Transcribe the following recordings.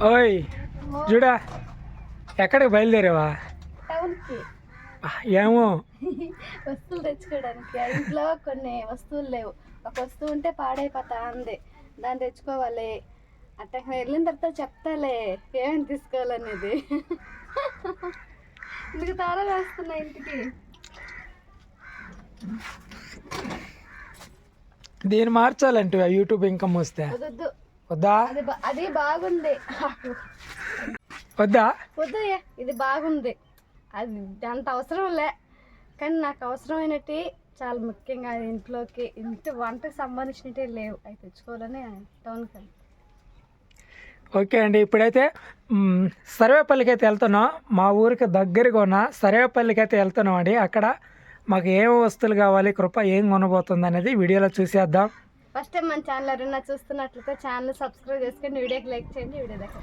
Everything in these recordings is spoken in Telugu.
ఓయ్ చూడా ఎక్కడికి బయలుదేరావా? టౌన్కి ఏమో వస్తువులు తెచ్చుకోవడానికి. ఇంట్లో కొన్ని వస్తువులు లేవు. ఒక వస్తువు ఉంటే పాడైపోతా ఉంది, దాన్ని తెచ్చుకోవాలి. అట్లా వెళ్ళిన తర్వాత చెప్తాలే ఏమేమి తీసుకోవాలనేది. ఇందుకు తాళం వేస్తున్నా ఇంటికి. దీన్ని మార్చాలంటే యూట్యూబ్ ఇన్కమ్ వస్తే వద్దు, వద్దా? అది బాగుంది. వద్దా? వద్దు, ఇది బాగుంది. అది అంత అవసరం లే, కానీ నాకు అవసరమైనవి చాలా ముఖ్యంగా ఇంట్లోకి వంటకి సంబంధించినవి లేవు, అవి తెచ్చుకోవాలని టౌన్కి వెళ్ళి. ఓకే అండి, ఇప్పుడైతే సర్వేపల్లికి అయితే వెళ్తున్నాం. మా ఊరికి దగ్గరగా ఉన్న సర్వేపల్లికి అయితే వెళ్తున్నాం అండి. అక్కడ మాకు ఏం వస్తువులు కావాలి, కృప ఏం కొనబోతుంది అనేది వీడియోలో చూసేద్దాం. ఫస్ట్ టైం మన ఛానల్ ఎవరైనా చూస్తున్నట్లయితే ఛానల్ సబ్స్క్రైబ్ చేసుకొని వీడియోకి లైక్ చేయండి. వీడియో దగ్గర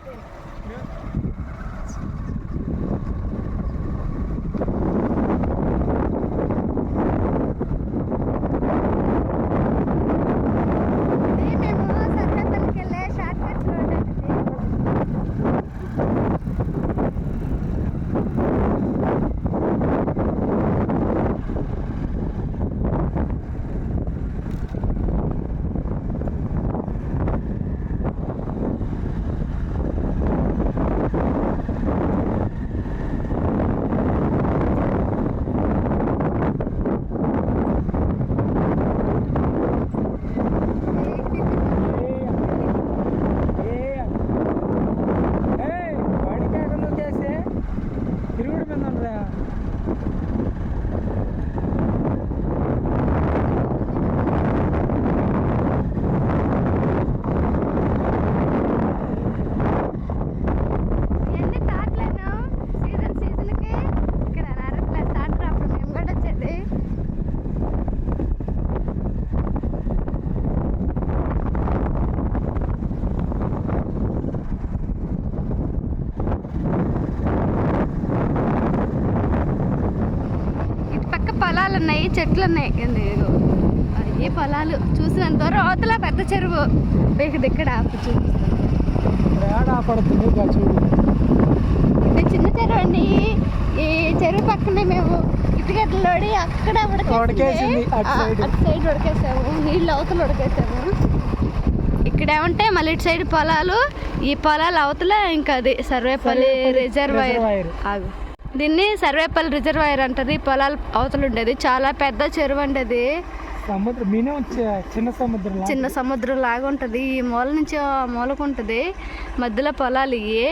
పొలాలు ఉన్నాయి, చెట్లు ఉన్నాయి. ఏ పొలాలు చూసినంత దూరం అవతల పెద్ద చెరువు ఇక్కడ ఇది చిన్న చెరువు అండి. ఈ చెరువు పక్కనే మేము ఇటుకట్లోడి అక్కడ అటు సైడ్ ఉడకేసాము, నీళ్ళు అవతల ఉడకేసాము. ఇక్కడ ఏమంటే మళ్ళీ ఇటు సైడ్ పొలాలు, ఈ పొలాలు అవతల ఇంకా అది సర్వేపల్లి రిజర్వాయర్. దీన్ని సర్వేపల్లి రిజర్వాయర్ అంటారు. ఈ పొలాలు అవతల ఉండేది చాలా పెద్ద చెరువు అండి. అది చిన్న సముద్రం లాగా ఉంటుంది. ఈ మూల నుంచి మూలకు ఉంటుంది, మధ్యలో పొలాలు. ఇవి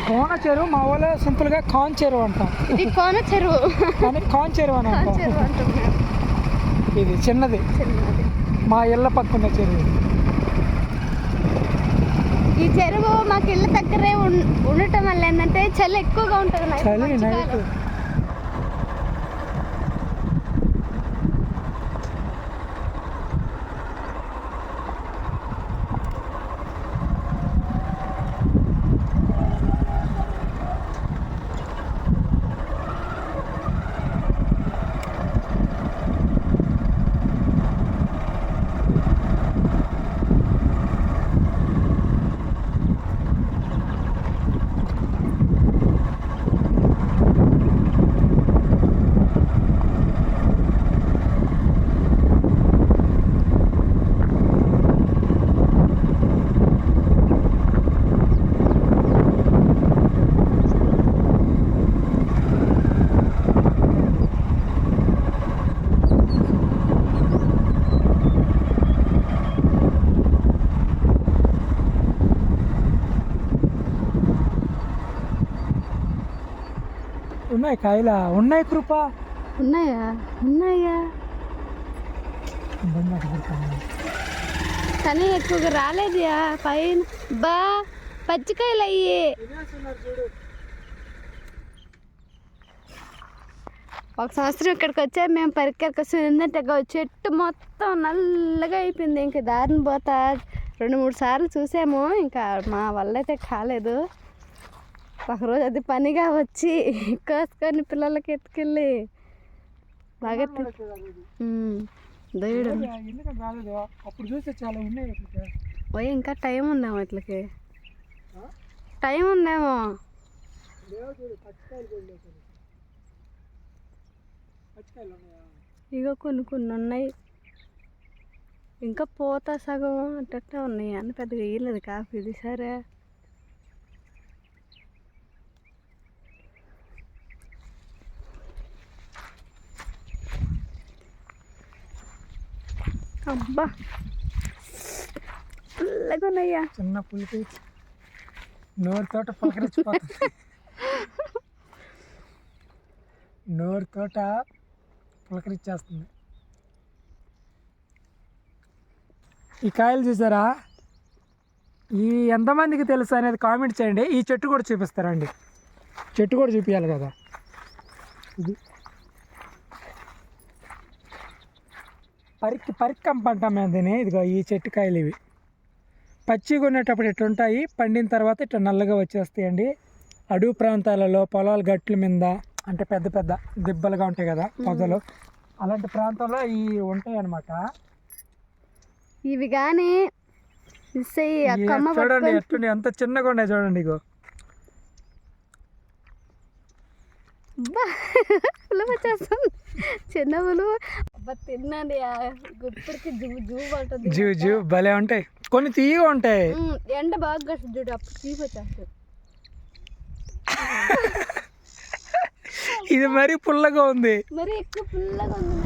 కోన చెరువు, మా ఊళ్ళో సింపుల్ గా కాన్ చెరువు అంటాం. ఇది కోన చెరువు, కాన్ చెరువు అంటాం. ఇది చిన్నది, మా ఇళ్ళ పక్కన చెరువు. ఈ చెరువు మాకు ఇళ్ళ దగ్గరే ఉండటం వల్ల ఏంటంటే చలి ఎక్కువగా ఉంటుంది. నైట్ ఉన్నాయి, కాయలా ఉన్నాయి, కృప ఉన్నాయా కానీ ఎక్కువగా రాలేదు. పైన పచ్చికాయలు అయ్యి. ఒక సంవత్సరం ఇక్కడికి వచ్చా మేము పరిక్కరికి వస్తాం. ఏంటంటే చెట్టు మొత్తం నల్లగా అయిపోయింది. ఇంకా దారిని పోతా 2-3 సార్లు చూసాము, ఇంకా మా వల్ల అయితే కాలేదు. ఒకరోజు అది పనిగా వచ్చి కోసుకొని పిల్లలకి ఎత్తుకెళ్ళి బాగా దయ్యడం. అప్పుడు చూస్తే చాలా ఉన్నాయి. పోయి ఇంకా టైం ఉందేమో ఇట్లకి, టైం ఉందేమో. ఇగో కొన్ని కొన్ని ఉన్నాయి, ఇంకా పోతా సగం అట్ట ఉన్నాయి. అని పెద్దగా వేయలేదు కాఫీ ఇది. సరే అబ్బా పుల్లగా ఉన్నాయా. చిన్న పులిపి నోరుతోట పులకరించిపోతుంది. నోరుతోట పులకరించేస్తుంది. ఈ కాయలు చూసారా, ఈ ఎంతమందికి తెలుసు అనేది కామెంట్ చేయండి. ఈ చెట్టు కూడా చూపిస్తారండి, చెట్టు కూడా చూపించాలి కదా. ఇది పరిక్కం పంట మేము దీని. ఇదిగో ఈ చెట్టు కాయలు ఇవి పచ్చిగా ఉండేటప్పుడు ఇట్లా ఉంటాయి, పండిన తర్వాత ఇట్లా నల్లగా వచ్చేస్తాయండి. అడవి ప్రాంతాలలో పొలాల గట్ల మీద అంటే పెద్ద పెద్ద దిబ్బలుగా ఉంటాయి కదా పొదలు, అలాంటి ప్రాంతంలో ఇవి ఉంటాయి అన్నమాట. ఇవి కానీ చూడండి ఎట్లుండి ఎంత చిన్నగా ఉన్నాయి చూడండి. ఇగో వచ్చేస్తుంది చిన్న పులుపు. తిన్నాను గుప్పడికి జూ జూ భలే ఉంటాయి, కొన్ని తీయగా ఉంటాయి. ఎండ బాగా కస్తుంది చూడు, అప్పుడు తీపి వచ్చేస్తుంది. ఇది మరీ పుల్లగా ఉంది, మరి ఎక్కువ పుల్లగా ఉంది.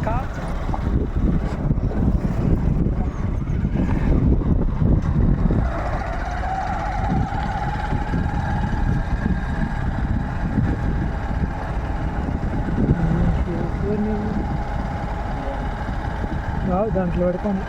దాంట్లో పడుకోండి.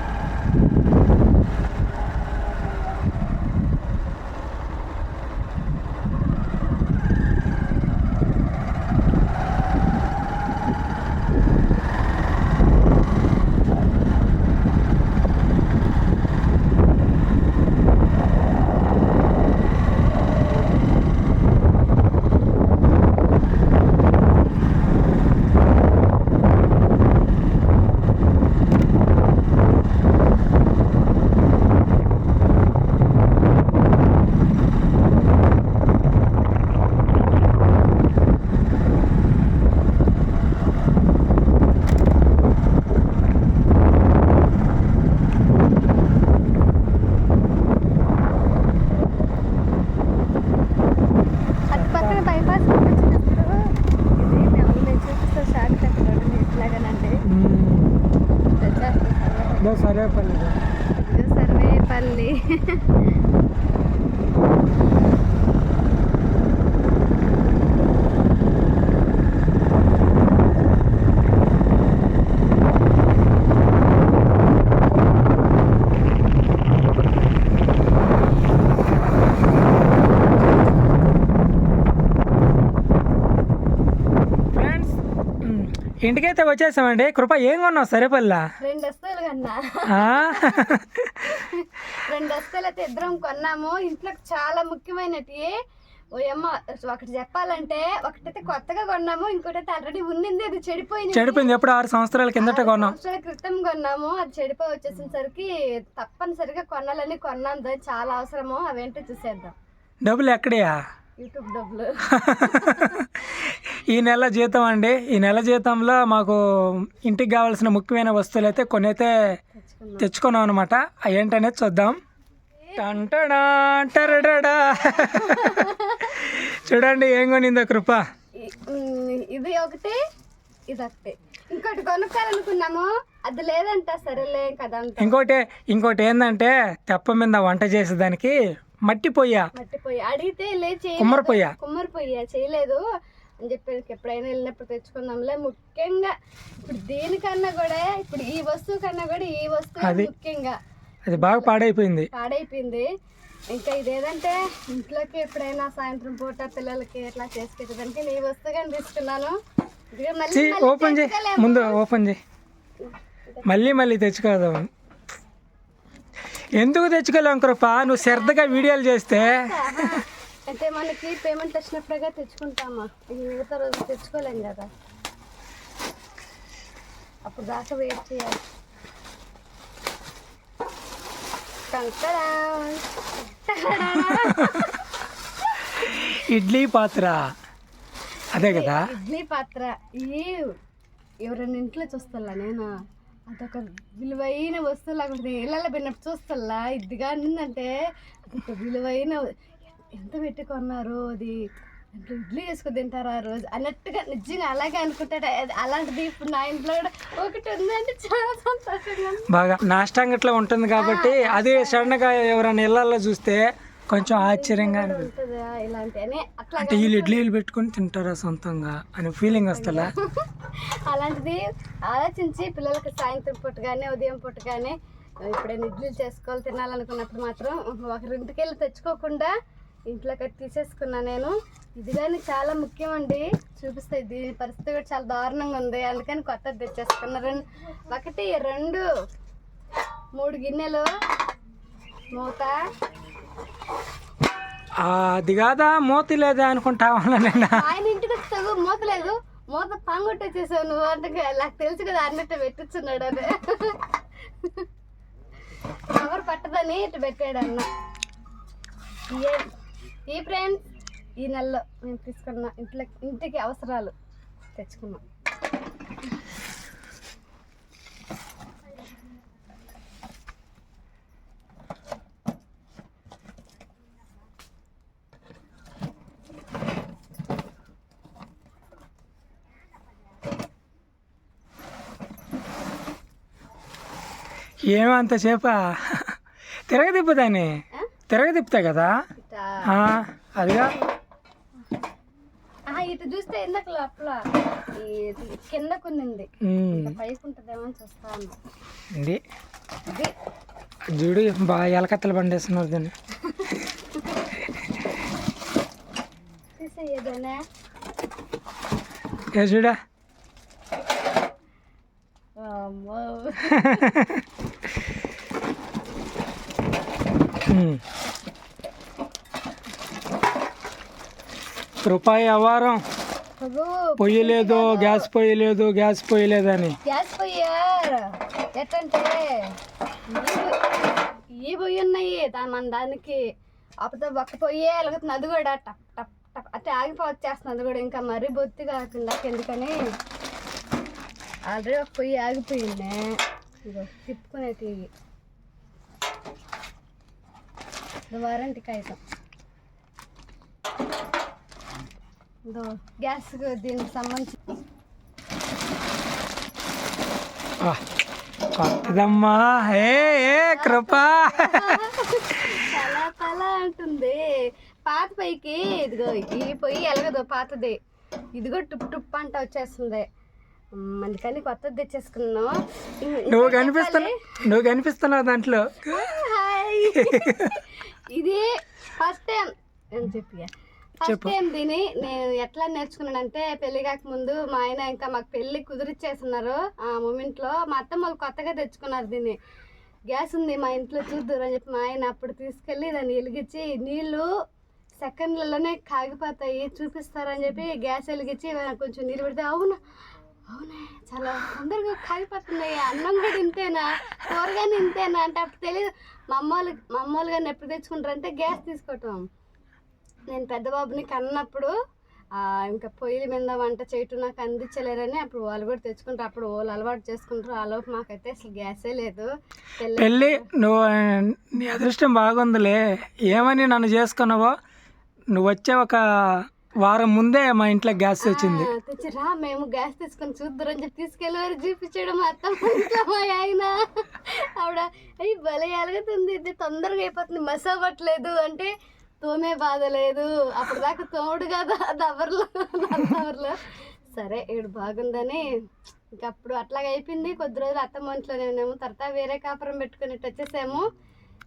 సర్వేపల్లి సర్వేపల్లి ఇంటికైతే వచ్చేసామండి. కృప ఏం కొన్నావు సరేపల్లా? 2 వస్తువులు కన్నా. 2 వస్తువులు అయితే ఇద్దరం కొన్నాము. ఇంట్లో చాలా ముఖ్యమైనవి. ఓయమ్మ ఒకటి చెప్పాలంటే, ఒకటైతే కొత్తగా కొన్నాము, ఇంకోటైతే ఆల్రెడీ ఉన్నింది, అది చెడిపోయింది. ఎప్పుడు 6 సంవత్సరాల కిందట కొన్నాం, 6 సంవత్సరాల క్రితం కొన్నాము. అది చెడిపోయి వచ్చేసరికి తప్పనిసరిగా కొనాలని కొన్నాం. దాన్ని చాలా అవసరము. అవేంటో చూసేద్దాం. డబ్బులు ఎక్కడయా? యూట్యూబ్ డబ్బులు. ఈ నెల జీతం అండి. ఈ నెల జీతంలో మాకు ఇంటికి కావాల్సిన ముఖ్యమైన వస్తువులు అయితే కొన్ని అయితే తెచ్చుకున్నాం అనమాట. అవి ఏంటనేది చూద్దాం. టంటడా టరడడా. చూడండి ఏం కొనిందో కృప. ఇది ఒకటి, ఇది ఒకటి. ఇంకోటి కొనుక్కోవాలనుకున్నాము, అది లేదంట. సరేలే కదా. ఇంకోటి ఏంటంటే తెప్ప మీద వంట చేసేదానికి మట్టి పొయ్య అడిగితే కుమ్మరి పొయ్య చేయలేదు అని చెప్పి, ఎప్పుడైనా వెళ్ళినప్పుడు తెచ్చుకుందాంలే. ముఖ్యంగా ఇప్పుడు దీనికన్నా కూడా, ఇప్పుడు ఈ వస్తువు కన్నా కూడా ఈ వస్తువు ముఖ్యంగా అది బాగా పాడైపోయింది. ఇంకా ఇదేదంటే ఇంట్లోకి ఎప్పుడైనా సాయంత్రం పూట పిల్లలకి ఎట్లా చేసి పెట్టడానికి ఈ వస్తువు కానీ తీసుకున్నాను. ఓపెన్ చేయి, ముందు ఓపెన్ చేయి. మళ్ళీ తెచ్చుకోదాం. ఎందుకు తెచ్చుకోలేం కృప? నువ్వు శ్రద్ధగా వీడియోలు చేస్తే. అంటే మనకి పేమెంట్ వచ్చినప్పుడుగా తెచ్చుకుంటామా, మిగతా రోజు తెచ్చుకోలేం కదా, అప్పుడు దాకా వెయిట్ చేయాలి. ఇడ్లీ పాత్ర అదే కదా. ఇడ్లీ పాత్ర ఈ ఎవరైనా ఇంట్లో చూస్తా నేను అదొక విలువైన వస్తువు లాగా ఇళ్ళల్లో పెట్టినప్పుడు చూస్తా. ఇదిగా అంటే అదొక విలువైన ఎంత పెట్టి కొన్నారు అది, అంటే ఇడ్లీ చేసుకుని తింటారు ఆ రోజు అన్నట్టుగా నిజంగా అలాగే అనుకుంటాడు. అలాంటిది ఇప్పుడు నా ఇంట్లో కూడా ఒకటి ఉందంటే చాలా సంతోషంగా. బాగా నాష్టంగట్లో ఉంటుంది కాబట్టి అది సడన్గా ఎవరైనా ఇళ్ళల్లో చూస్తే కొంచెం ఆశ్చర్యంగా ఉంటుందా ఇలాంటి అని అట్లా అంటే వీళ్ళు ఇడ్లీలు పెట్టుకొని తింటారా సొంతంగా అనే ఫీలింగ్ వస్తుందా. అలాంటిది ఆలోచించి పిల్లలకి సాయంత్రం పూట కానీ ఉదయం పూట కానీ ఎప్పుడైనా ఇడ్లీలు చేసుకోవాలి తినాలనుకున్నప్పుడు మాత్రం ఒకరింటికి వెళ్ళి తెచ్చుకోకుండా ఇంట్లోకి తీసేసుకున్నా నేను. ఇది కానీ చాలా ముఖ్యం అండి, చూపిస్తాయి. దీని పరిస్థితి కూడా చాలా దారుణంగా ఉంది, అందుకని కొత్తది తెచ్చేసుకున్నా. 1 2 3 గిన్నెలు మూత. అది కాదా మూత లేదా అనుకుంటా ఆయన ఇంటికి వస్తావు మూత లేదు, మూత పంగొట్టేసేసావు నువ్వు అంటే నాకు తెలుసు కదా అన్నట్టు పెట్టించున్నాడు అని. ఎవరు పట్టదని ఇటు పెట్టాడు అన్న. ఈ ఫ్రెండ్స్ ఈ నెలలో నేను తీసుకున్న ఇంటికి అవసరాలు తెచ్చుకున్నాం. ఏమంత చేప తిరగదిప్పుదాన్ని తిరగదిప్పుతాయి కదా అదిగా. ఇటు చూస్తే ఎందుకు లోపల కింద కొన్నింది పైకి ఉంటుందేమో అని చూస్తాను. చూడు బాగా ఎలకత్తలు పండేస్తున్నారు దాన్ని. తీసేయదేనా ఏ చూడా రూపాయి అవారం పొయ్యి లేదు, గ్యాస్ పొయ్యి లేదు, గ్యాస్ పొయ్యి లేదని. గ్యాస్ పొయ్యి ఎట్టంటే ఈ పొయ్యి ఉన్నాయి మన దానికి అప్పుడు ఒక్క పొయ్యి వెలుగుతుంది, అది కూడా టప్ టప్ టప్ అంటే ఆగిపోవచ్చేస్తుంది. అది కూడా ఇంకా మరీ బొత్తి కాకుండా ఎందుకని ఆల్రెడీ ఒక పొయ్యి ఆగిపోయింది. ఇదో తిప్పుకునేటి వారంటీ కాగితం. ఇదో గ్యాస్ దీనికి సంబంధించి కొత్తదమ్మా. ఏ కృపా తలా తలా అంటుంది. పాత పొయ్యికి ఇదిగో ఈ పొయ్యి ఎలగదు పాతది, ఇదిగో టుప్ టుప్ అంట వచ్చేస్తుంది. అందుకని కొత్తది తెచ్చేసుకున్నాం. నువ్వు కనిపిస్తున్నావు దాంట్లో. ఇది ఫస్ట్ టైం అని ఫస్ట్ టైం దీని నేను ఎట్లా నేర్చుకున్నానంటే పెళ్లి కాకముందు మా ఆయన ఇంకా మాకు పెళ్లి కుదిరిచ్చేస్తున్నారు. ఆ మూమెంట్లో మా అత్తమ్మ వాళ్ళు కొత్తగా తెచ్చుకున్నారు దీన్ని. గ్యాస్ ఉంది మా ఇంట్లో చూద్దురు అని చెప్పి మా ఆయన అప్పుడు తీసుకెళ్ళి దాన్ని వెలిగించి నీళ్ళు సెకండ్లలోనే కాగిపోతాయి చూపిస్తారని చెప్పి గ్యాస్ వెలిగించి కొంచెం నీళ్ళు పెడితే అవునా చాలా తొందరగా కాగిపోతున్నాయి, అన్నం కూడా ఇంతేనా, కూరగానే ఇంతేనా అంటే అప్పుడు తెలియదు. మా అమ్మోళ్ళు కానీ ఎప్పుడు తెచ్చుకుంటారంటే గ్యాస్ తీసుకోవటం. నేను పెద్ద బాబుని కన్నప్పుడు ఇంకా పొయ్యిల మీద వంట చేయటం నాకు అందించలేరని అప్పుడు వాళ్ళు కూడా తెచ్చుకుంటారు. అప్పుడు వాళ్ళు అలవాటు చేసుకుంటారు. ఆ లోపు మాకైతే అసలు గ్యాసే లేదు. పెళ్ళి నువ్వు నీ అదృష్టం బాగుందిలే. ఏమని నన్ను చేసుకున్నావో నువ్వు వచ్చే ఒక వారం ముందే మా ఇంట్లో గ్యాస్ వచ్చింది. తెచ్చిరా మేము గ్యాస్ తీసుకొని చూద్దరు అని చెప్పి తీసుకెళ్ళి చూపించడం మొత్తం మా ఆయన ఆవిడ అయ్యి భలే ఎలుగుతుంది, ఇది తొందరగా అయిపోతుంది, మస అవ్వట్లేదు అంటే తోమే బాధ లేదు. అప్పుడు దాకా తోడు కదా దవర్లో. సరే ఈడు బాగుందని ఇంకప్పుడు అట్లాగే అయిపోయింది. కొద్ది రోజులు అత్తమ్మ ఇంట్లోనే ఉన్నాము. తర్వాత వేరే కాపురం పెట్టుకుని వచ్చేసాము.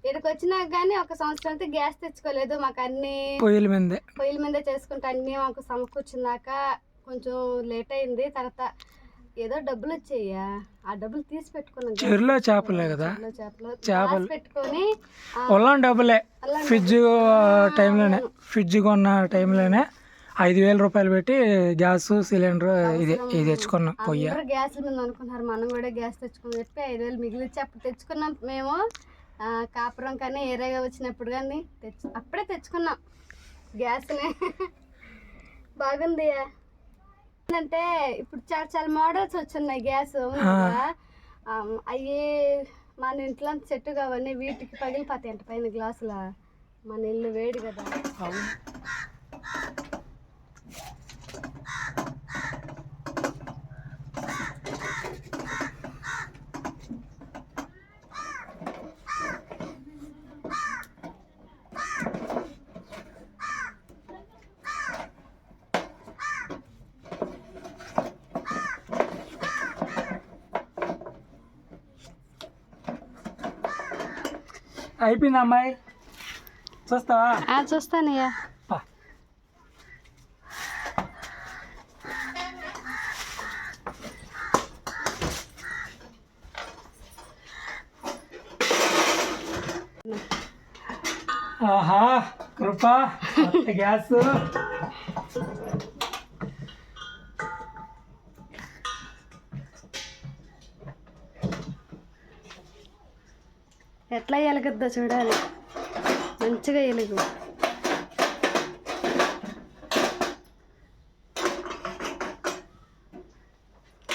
ఇక్కడికి వచ్చినాక కానీ 1 సంవత్సరం అయితే గ్యాస్ తెచ్చుకోలేదు. మాకు అన్ని పొయ్యిల మీదే చేసుకుంటే అన్నీ మాకు సమకూర్చిందాక కొంచెం లేట్ అయింది. తర్వాత ఏదో డబ్బులు వచ్చాయ్యా, ఆ డబ్బులు తీసి పెట్టుకున్నాం. చెరువులో చేపలే కదా, చేపలు పెట్టుకొని డబ్బులే ఫ్రిడ్జ్ కొన్న టైంలోనే 5,000 రూపాయలు పెట్టి గ్యాస్ సిలిండర్ ఇది తెచ్చుకున్నాం. పొయ్యి గ్యాస్ మీద అనుకున్నారు, మనం కూడా గ్యాస్ తెచ్చుకుని చెప్పి 5,000 మిగిలిచ్చి అప్పుడు తెచ్చుకున్నాం మేము. కాపురం కానీ ఏరేగా వచ్చినప్పుడు కానీ అప్పుడే తెచ్చుకున్నాం గ్యాస్ని. బాగుంది. అంటే ఇప్పుడు చాలా చాలా మోడల్స్ వచ్చున్నాయి గ్యాస్ అవి మన ఇంట్లో చెట్టు కావన్నీ వీటికి పగిలిపోతాయి అంట పైన గ్లాసుల. మన ఇల్లు వేడి కదా. అయిపోయింది అమ్మాయి, చూస్తావా? చూస్తానయ్యా. ఆహా కృప, గ్యాస్. ఎట్లా ఎలగద్దో చూడాలి, మంచిగా ఎలుగు.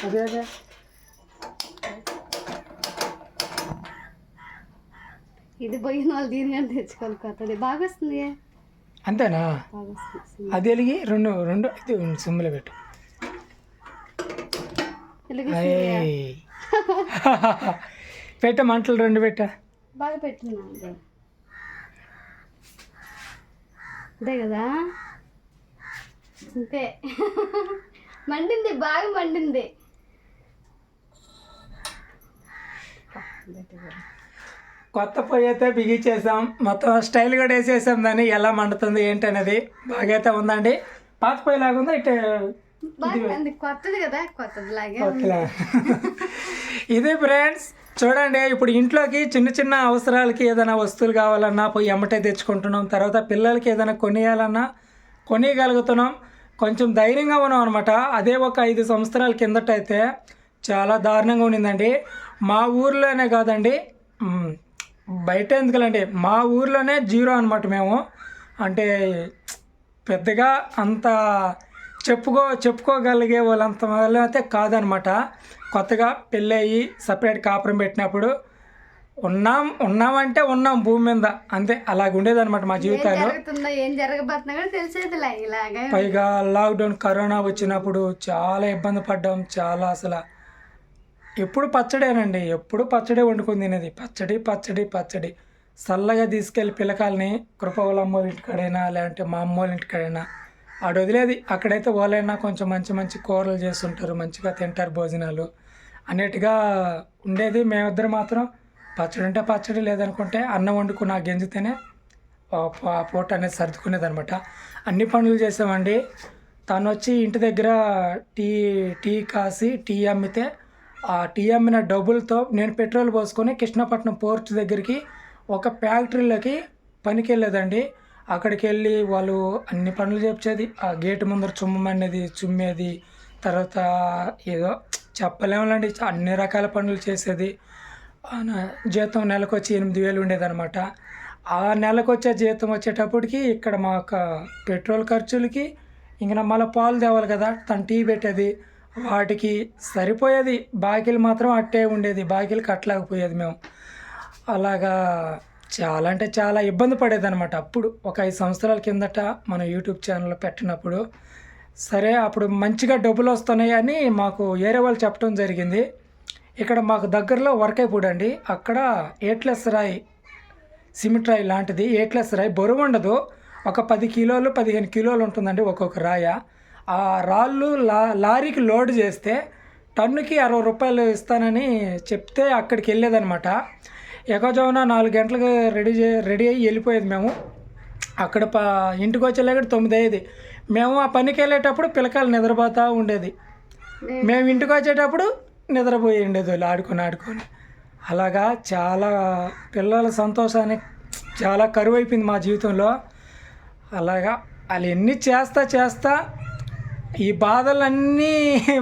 అదే అదే ఇది పోయిన వాళ్ళు దీనికని తెచ్చుకోవాలి కొత్తది. బాగా వస్తుంది. అంతేనా? బాగా వస్తుంది. అది వెలిగి రెండు రెండు సిమ్లో పెట్టు. పెట్ట మంటలు రెండు పెట్ట. బాగా పెట్టున్నా అదే కదా. అంతే. మండింది, బాగా మండింది. కొత్త పొయ్యి అయితే బిగించేసాం, మొత్తం స్టైల్ కూడా వేసేసాం. దాన్ని ఎలా మండుతుంది ఏంటనేది బాగా అయితే ఉందండి. పాత పొయ్యి లాగా ఉందా ఇటు? కొత్తది కదా, కొత్తది లాగే. ఇది ఫ్రెండ్స్ చూడండి, ఇప్పుడు ఇంట్లోకి చిన్న చిన్న అవసరాలకి ఏదైనా వస్తువులు కావాలన్నా పోయి ఎమ్మటే తెచ్చుకుంటున్నాం. తర్వాత పిల్లలకి ఏదైనా కొనియాలన్నా కొనియగలుగుతున్నాం. కొంచెం ధైర్యంగా ఉన్నాం అనమాట. అదే ఒక 5 సంవత్సరాల కిందట అయితే చాలా దారుణంగా ఉండిందండి. మా ఊర్లోనే కాదండి, బయట ఎందుకులండి, మా ఊర్లోనే జీరో అనమాట మేము. అంటే పెద్దగా అంత చెప్పుకోగలిగే వాళ్ళంత వాళ్ళు అయితే కాదనమాట. కొత్తగా పెళ్ళయి సపరేట్ కాపురం పెట్టినప్పుడు ఉన్నామంటే ఉన్నాం భూమి మీద, అంతే. అలాగ ఉండేదన్నమాట మా జీవితాలు. పైగా లాక్డౌన్ కరోనా వచ్చినప్పుడు చాలా ఇబ్బంది పడ్డాం. చాలా అసలు ఎప్పుడు పచ్చడేనండి, ఎప్పుడు పచ్చడే వండుకొని తినేది. పచ్చడి చల్లగా తీసుకెళ్ళి పిల్లకాయలని కృప వాళ్ళ అమ్మ వాళ్ళ ఇంటికాడైనా లేదంటే మా అమ్మ వాళ్ళ ఇంటికాడైనా ఆడ వదిలేది. అక్కడైతే వాళ్ళైనా కొంచెం మంచి కూరలు చేస్తుంటారు, మంచిగా తింటారు, భోజనాలు అన్నిటిగా ఉండేది. మేమిద్దరు మాత్రం పచ్చడి అంటే పచ్చడి, లేదనుకుంటే అన్నం వండుకుని ఆ గెంజితేనే పూట అనేది సర్దుకునేది అనమాట. అన్ని పనులు చేసామండి. తను వచ్చి ఇంటి దగ్గర టీ కాసి టీ అమ్మితే ఆ టీ అమ్మిన డబ్బులతో నేను పెట్రోల్ పోసుకొని కృష్ణపట్నం పోర్ట్ దగ్గరికి ఒక ఫ్యాక్టరీలోకి పనికి వెళ్ళేదండి. అక్కడికి వెళ్ళి వాళ్ళు అన్ని పనులు చేపించేది. ఆ గేటు ముందర చుమ్మేది, తర్వాత ఏదో చెప్పలేములండి, అన్ని రకాల పనులు చేసేది. జీతం నెలకు వచ్చి 8,000 ఉండేదన్నమాట. ఆ నెలకు వచ్చే జీతం వచ్చేటప్పటికి ఇక్కడ మా పెట్రోల్ ఖర్చులకి ఇంక మళ్ళీ పాలు తేవాలి కదా, తను టీ పెట్టేది, వాటికి సరిపోయేది. బాకీలు మాత్రం అట్టే ఉండేది, బాకీలు కట్టలేకపోయేది మేము. అలాగా చాలా అంటే చాలా ఇబ్బంది పడేదన్నమాట. అప్పుడు ఒక 5 సంవత్సరాల కిందట మన యూట్యూబ్ ఛానల్ పెట్టినప్పుడు సరే అప్పుడు మంచిగా డబ్బులు వస్తున్నాయి అని మాకు ఏరే వాళ్ళు చెప్పడం జరిగింది. ఇక్కడ మాకు దగ్గరలో వర్కైపూడి అండి, అక్కడ 8 రాయి, సిమెంట్ రాయి లాంటిది 8 రాయి, బరువు ఉండదు, ఒక 10 కిలోలు 15 కిలోలు ఉంటుందండి ఒక్కొక్క రాయ. ఆ రాళ్ళు లారీకి లోడ్ చేస్తే టన్నుకి 60 రూపాయలు ఇస్తానని చెప్తే అక్కడికి వెళ్ళేదనమాట. ఎగజామున 4 గంటలకు రెడీ అయ్యి వెళ్ళిపోయేది మేము. అక్కడ ఇంటికి వచ్చేలాగా 9 అయ్యేది. మేము ఆ పనికి వెళ్ళేటప్పుడు పిల్లకాయలు నిద్రపోతూ ఉండేది, మేము ఇంటికి వచ్చేటప్పుడు నిద్రపోయి ఉండేది వాళ్ళు ఆడుకొని. అలాగా చాలా పిల్లల సంతోషాన్ని చాలా కరువు అయిపోయింది మా జీవితంలో. అలాగా వాళ్ళు ఎన్ని చేస్తా ఈ బాధలన్నీ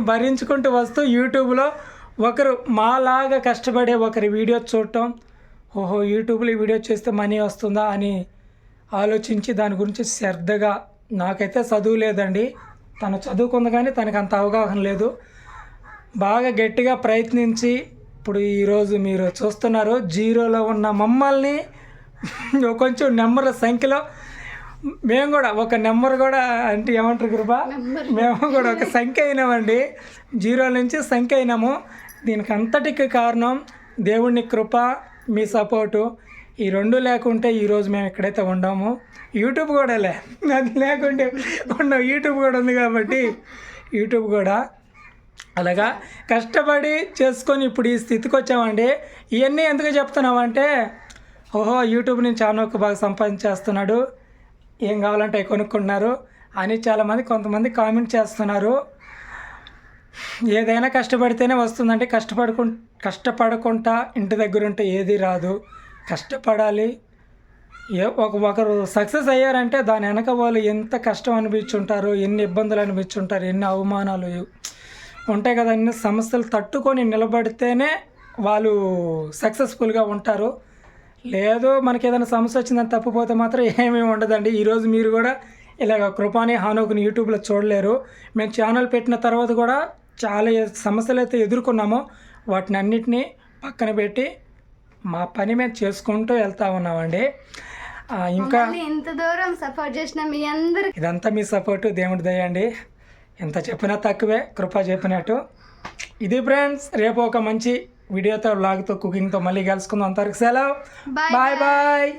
భరించుకుంటూ వస్తూ యూట్యూబ్లో ఒకరు మాలాగా కష్టపడే ఒకరి వీడియో చూడటం, ఓహో యూట్యూబ్లో ఈ వీడియో చేస్తే మనీ వస్తుందా అని ఆలోచించి దాని గురించి శ్రద్ధగా, నాకైతే చదువు లేదండి, తను చదువుకుంది కానీ తనకు అంత అవగాహన లేదు, బాగా గట్టిగా ప్రయత్నించి ఇప్పుడు ఈరోజు మీరు చూస్తున్నారు జీరోలో ఉన్న మమ్మల్ని కొంచెం నెంబర్ల సంఖ్యలో మేము కూడా ఒక నెంబర్ కూడా అంటే ఏమంటారు కృపా, మేము కూడా ఒక సంఖ్య అయినామండి, జీరో నుంచి సంఖ్య అయినాము. దీనికి అంతటికి కారణం దేవుని కృప, మీ సపోర్టు, ఈ రెండు లేకుంటే ఈరోజు మేము ఎక్కడైతే ఉండాము. యూట్యూబ్ కూడా అది లేకుంటే ఉండవు, యూట్యూబ్ కూడా ఉంది కాబట్టి యూట్యూబ్ కూడా అలాగా కష్టపడి చేసుకొని ఇప్పుడు ఈ స్థితికి వచ్చామండి. ఇవన్నీ ఎందుకు చెప్తున్నామంటే, ఓహో యూట్యూబ్ నుంచి చానోకు బాగా సంపాదించేస్తున్నాడు, ఏం కావాలంటే అవి కొనుక్కుంటున్నారు అని చాలామంది కొంతమంది కామెంట్ చేస్తున్నారు. ఏదైనా కష్టపడితేనే వస్తుందంటే కష్టపడకుండా ఇంటి దగ్గర ఉంటే ఏది రాదు, కష్టపడాలి. ఒకరు సక్సెస్ అయ్యారంటే దాని వెనక వాళ్ళు ఎంత కష్టం అనిపించుంటారు, ఎన్ని ఇబ్బందులు అనిపించుంటారు, ఎన్ని అవమానాలు ఉంటాయి కదా, అన్ని సమస్యలు తట్టుకొని నిలబడితేనే వాళ్ళు సక్సెస్ఫుల్గా ఉంటారు. లేదు మనకి ఏదైనా సమస్య వచ్చిందని తప్పిపోతే మాత్రం ఏమీ ఉండదండి. ఈరోజు మీరు కూడా ఇలాగ కృపాని హానోకుని యూట్యూబ్లో చూడలేరు. మేము ఛానల్ పెట్టిన తర్వాత కూడా చాలా సమస్యలు అయితే ఎదుర్కొన్నామో వాటిని అన్నిటినీ పక్కన పెట్టి మా పని మేము చేసుకుంటూ వెళ్తూ ఉన్నామండి. ఇంకా ఇంత దూరం సపోర్ట్ చేసిన మీ అందరు, ఇదంతా మీ సపోర్టు, దేవుడి దయ అండి. ఎంత చెప్పినా తక్కువే, కృప చెప్పినట్టు. ఇది ఫ్రెండ్స్, రేపు ఒక మంచి వీడియోతో, వ్లాగ్తో, కుకింగ్తో మళ్ళీ కలుసుకుందాం. అంతవరకు సెలవు, బాయ్ బాయ్.